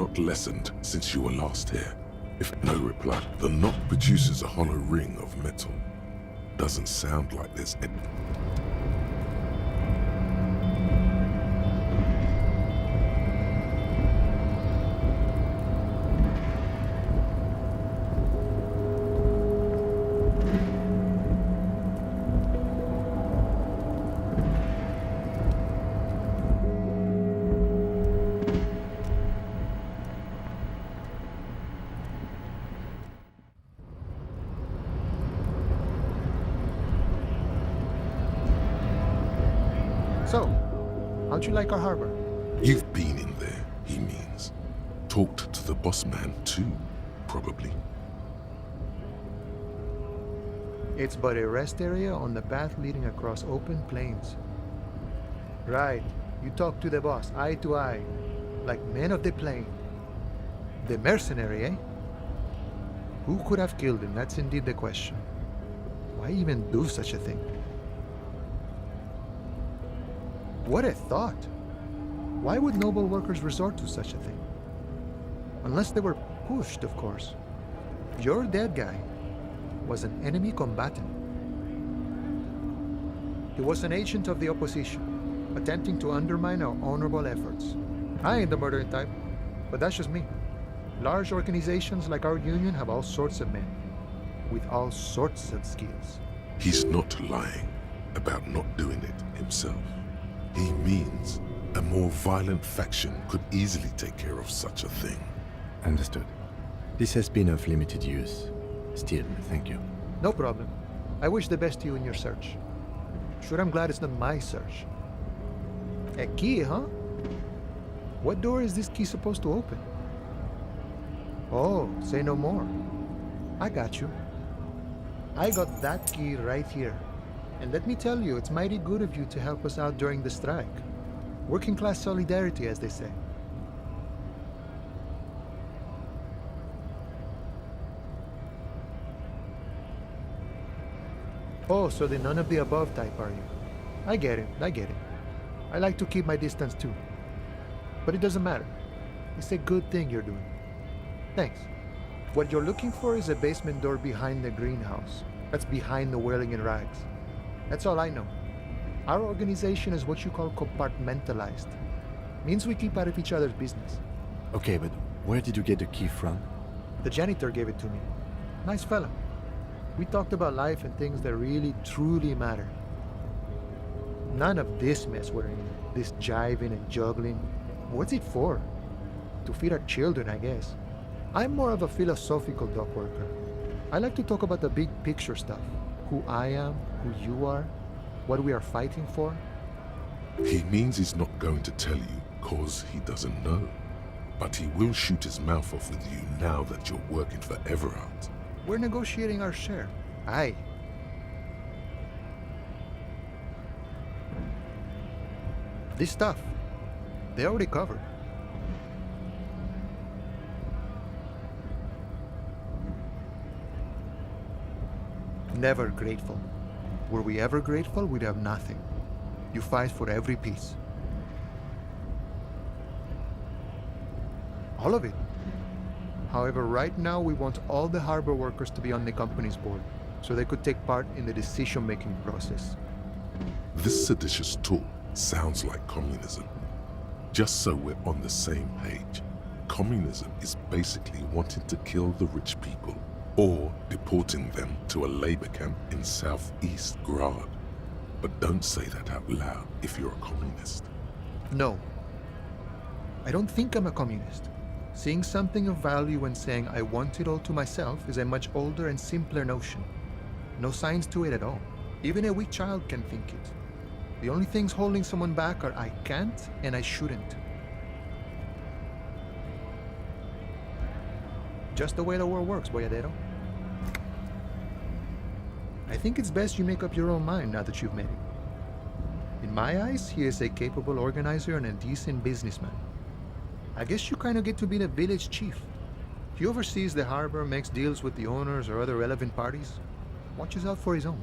not lessened since you were last here? If no reply, the knot produces a hollow ring of metal. Doesn't sound like there's any... So, how'd you like our harbor? You've been in there, he means. Talked to the boss man too, probably. It's but a rest area on the path leading across open plains. Right, you talk to the boss, eye to eye, like men of the plain. The mercenary, eh? Who could have killed him? That's indeed the question. Why even do such a thing? What a thought! Why would noble workers resort to such a thing? Unless they were pushed, of course. Your dead guy was an enemy combatant. He was an agent of the opposition, attempting to undermine our honorable efforts. I ain't the murdering type, but that's just me. Large organizations like our union have all sorts of men, with all sorts of skills. He's not lying about not doing it himself. He means a more violent faction could easily take care of such a thing. Understood. This has been of limited use. Still, thank you. No problem. I wish the best to you in your search. Sure, I'm glad it's not my search. A key, huh? What door is this key supposed to open? Oh, say no more. I got you. I got that key right here. And let me tell you, it's mighty good of you to help us out during the strike. Working class solidarity, as they say. Oh, so the none of the above type, are you? I get it. I like to keep my distance too. But it doesn't matter. It's a good thing you're doing. Thanks. What you're looking for is a basement door behind the greenhouse. That's behind the whirling in rags. That's all I know. Our organization is what you call compartmentalized. Means we keep out of each other's business. Okay, but where did you get the key from? The janitor gave it to me. Nice fella. We talked about life and things that really, truly matter. None of this mess we're in. This jiving and juggling. What's it for? To feed our children, I guess. I'm more of a philosophical dock worker. I like to talk about the big picture stuff. Who I am, who you are, what we are fighting for. He means he's not going to tell you cause he doesn't know. But he will shoot his mouth off with you now that you're working for Everard. We're negotiating our share. Aye. This stuff, they already covered. Never grateful. Were we ever grateful, we'd have nothing. You fight for every piece. All of it. However, right now we want all the harbor workers to be on the company's board, so they could take part in the decision-making process. This seditious talk sounds like communism. Just so we're on the same page, communism is basically wanting to kill the rich people, or deporting them to a labor camp in southeast Grad. But don't say that out loud if you're a communist. No. I don't think I'm a communist. Seeing something of value and saying I want it all to myself is a much older and simpler notion. No science to it at all. Even a weak child can think it. The only things holding someone back are I can't and I shouldn't. Just the way the world works, boyadero. I think it's best you make up your own mind now that you've met him. In my eyes, he is a capable organizer and a decent businessman. I guess you kind of get to be the village chief. He oversees the harbor, makes deals with the owners or other relevant parties, watches out for his own.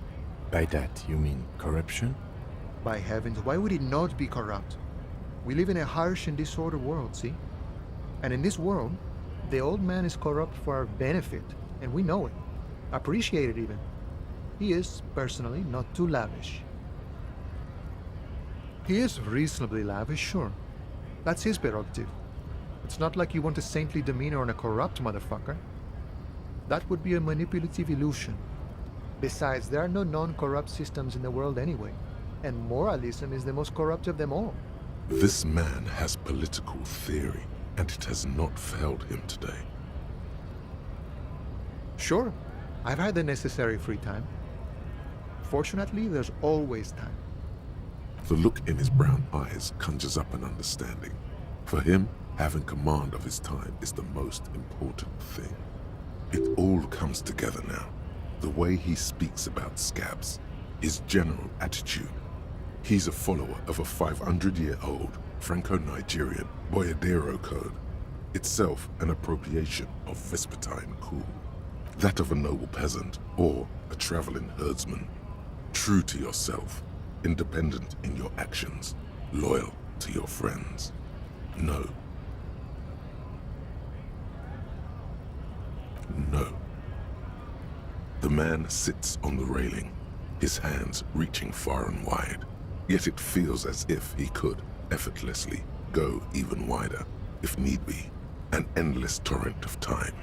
By that, you mean corruption? By heavens, why would it not be corrupt? We live in a harsh and disordered world, see? And in this world, the old man is corrupt for our benefit, and we know it. Appreciate it even. He is, personally, not too lavish. He is reasonably lavish, sure. That's his prerogative. It's not like you want a saintly demeanor on a corrupt motherfucker. That would be a manipulative illusion. Besides, there are no non-corrupt systems in the world anyway, and moralism is the most corrupt of them all. This man has political theory, and it has not failed him today. Sure, I've had the necessary free time. Fortunately, there's always time. The look in his brown eyes conjures up an understanding. For him, having command of his time is the most important thing. It all comes together now. The way he speaks about scabs, his general attitude. He's a follower of a 500-year-old Franco-Nigerian Boyadero code, itself an appropriation of Vespertine cool. That of a noble peasant or a traveling herdsman. True to yourself, independent in your actions, loyal to your friends. No. No. The man sits on the railing, his hands reaching far and wide, yet it feels as if he could, effortlessly, go even wider, if need be, an endless torrent of time.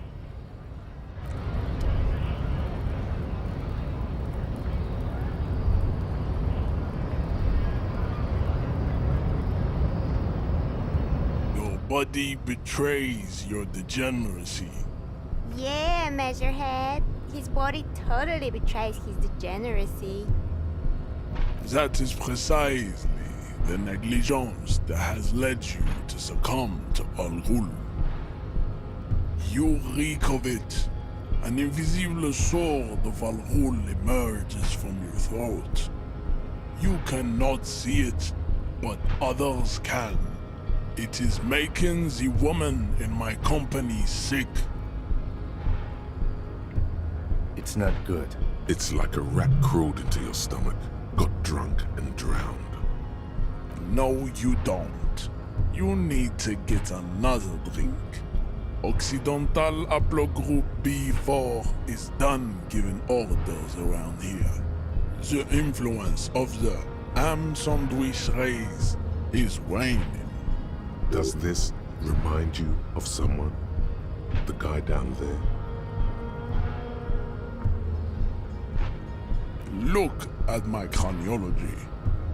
Your body betrays your degeneracy. Yeah, Measurehead. His body totally betrays his degeneracy. That is precisely the negligence that has led you to succumb to Al Ghul. You reek of it. An invisible sword of Al Ghul emerges from your throat. You cannot see it, but others can. It is making the woman in my company sick. It's not good. It's like a rat crawled into your stomach, got drunk and drowned. No, you don't. You need to get another drink. Occidental Haplogroup B4 is done giving orders around here. The influence of the ham sandwich race is waning. Does this remind you of someone? The guy down there? Look at my craniology.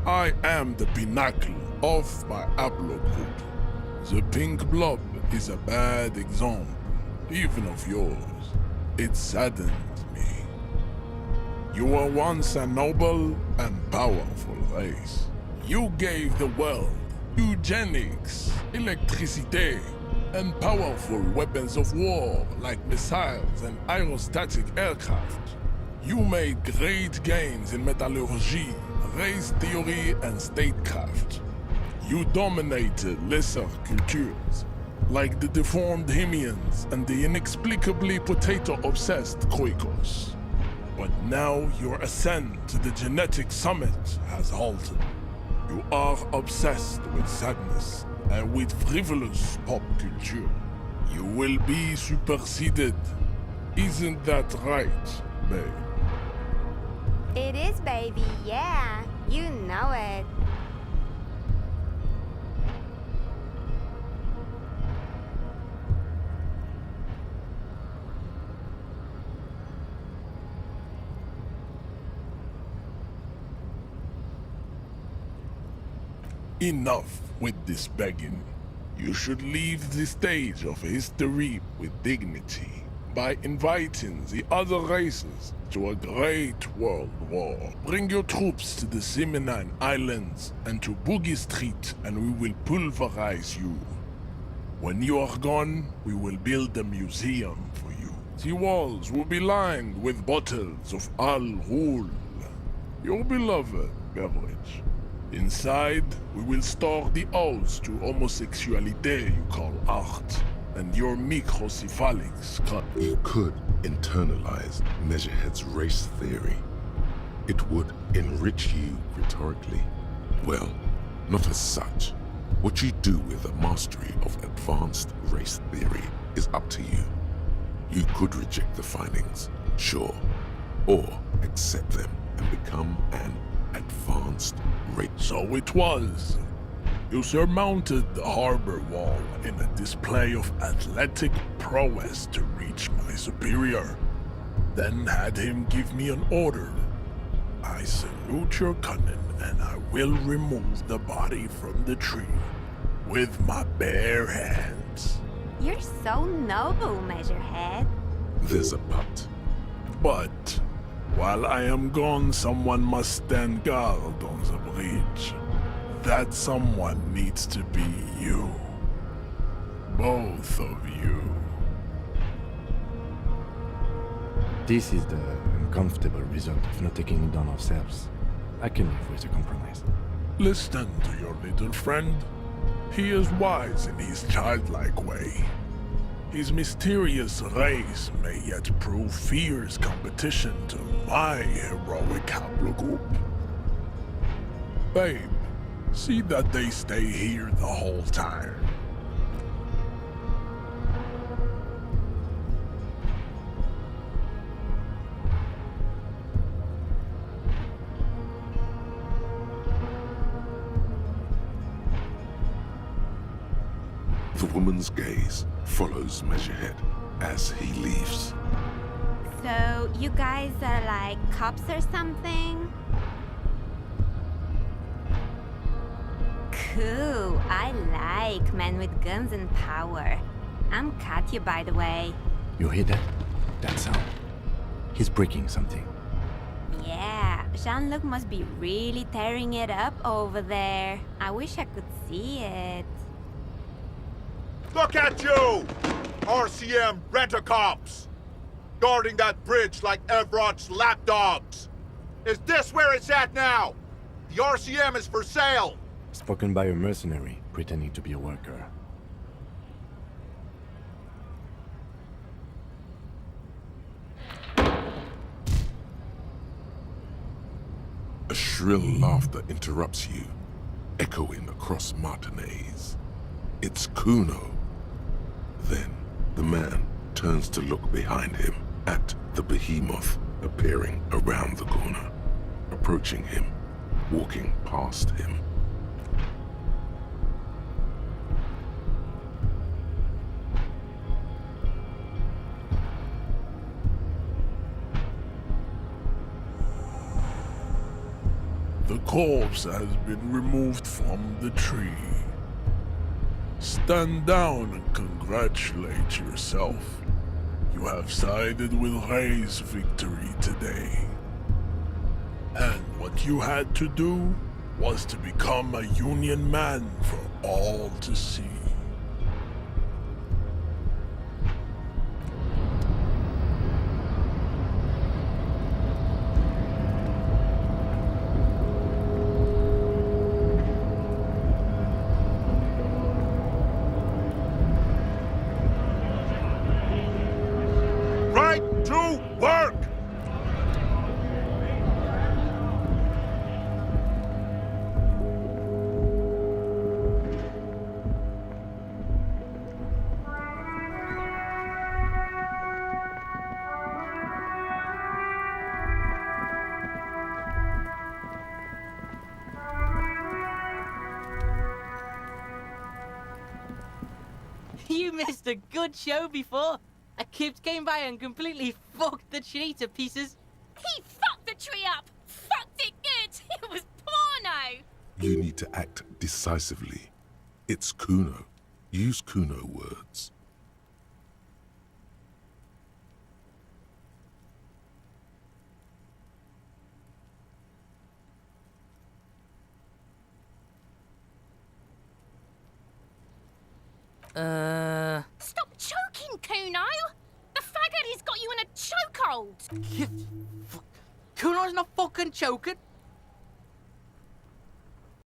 I am the pinnacle of my haplogroup. The pink blob is a bad example, even of yours. It saddens me. You were once a noble and powerful race. You gave the world eugenics, electricity, and powerful weapons of war like missiles and aerostatic aircraft. You made great gains in metallurgy, race theory, and statecraft. You dominated lesser cultures, like the deformed Hemians and the inexplicably potato-obsessed Khoikos. But now your ascent to the genetic summit has halted. You are obsessed with sadness and with frivolous pop culture. You will be superseded. Isn't that right, babe? It is, baby, yeah. You know it. Enough with this begging. You should leave the stage of history with dignity by inviting the other races to a great world war. Bring your troops to the Simonine Islands and to Boogie Street, and we will pulverize you. When you are gone, we will build a museum for you. The walls will be lined with bottles of Al Ghul, your beloved beverage. Inside, we will store the odes to homosexuality you call art, and your microcephalics cut. You could internalize Measurehead's race theory. It would enrich you rhetorically. Well, not as such. What you do with a mastery of advanced race theory is up to you. You could reject the findings, sure, or accept them and become an advanced race. So it was. You surmounted the harbor wall in a display of athletic prowess to reach my superior, then had him give me an order. I salute your cunning, and I will remove the body from the tree with my bare hands. You're so noble, Measurehead. There's a but. But while I am gone, someone must stand guard on the bridge. That someone needs to be you. Both of you. This is the uncomfortable result of not taking it on ourselves. I can live with a compromise. Listen to your little friend. He is wise in his childlike way. His mysterious race may yet prove fierce competition to my heroic haplogroup. Babe, see that they stay here the whole time. The woman's gaze follows Measurehead as he leaves. So, you guys are like cops or something? Cool, I like men with guns and power. I'm Katya, by the way. You hear that? That sound. He's breaking something. Yeah, Jean-Luc must be really tearing it up over there. I wish I could see it. Look at you! RCM rent-a-cops! Guarding that bridge like Everott's lapdogs! Is this where it's at now? The RCM is for sale! Spoken by a mercenary pretending to be a worker. A shrill laughter interrupts you, echoing across Martinez. It's Kuno. Then the man turns to look behind him at the behemoth appearing around the corner, approaching him, walking past him. The corpse has been removed from the tree. Stand down and congratulate yourself. You have sided with Ray's victory today. And what you had to do was to become a Union man for all to see. Right to work! You missed a good show before. A kid came by and completely fucked the tree to pieces. He fucked the tree up! Fucked it good! It was porno! You need to act decisively. It's Kuno. Use Kuno words. Stop choking, Kuno! The faggot has got you in a chokehold! Kuno's not fucking choking.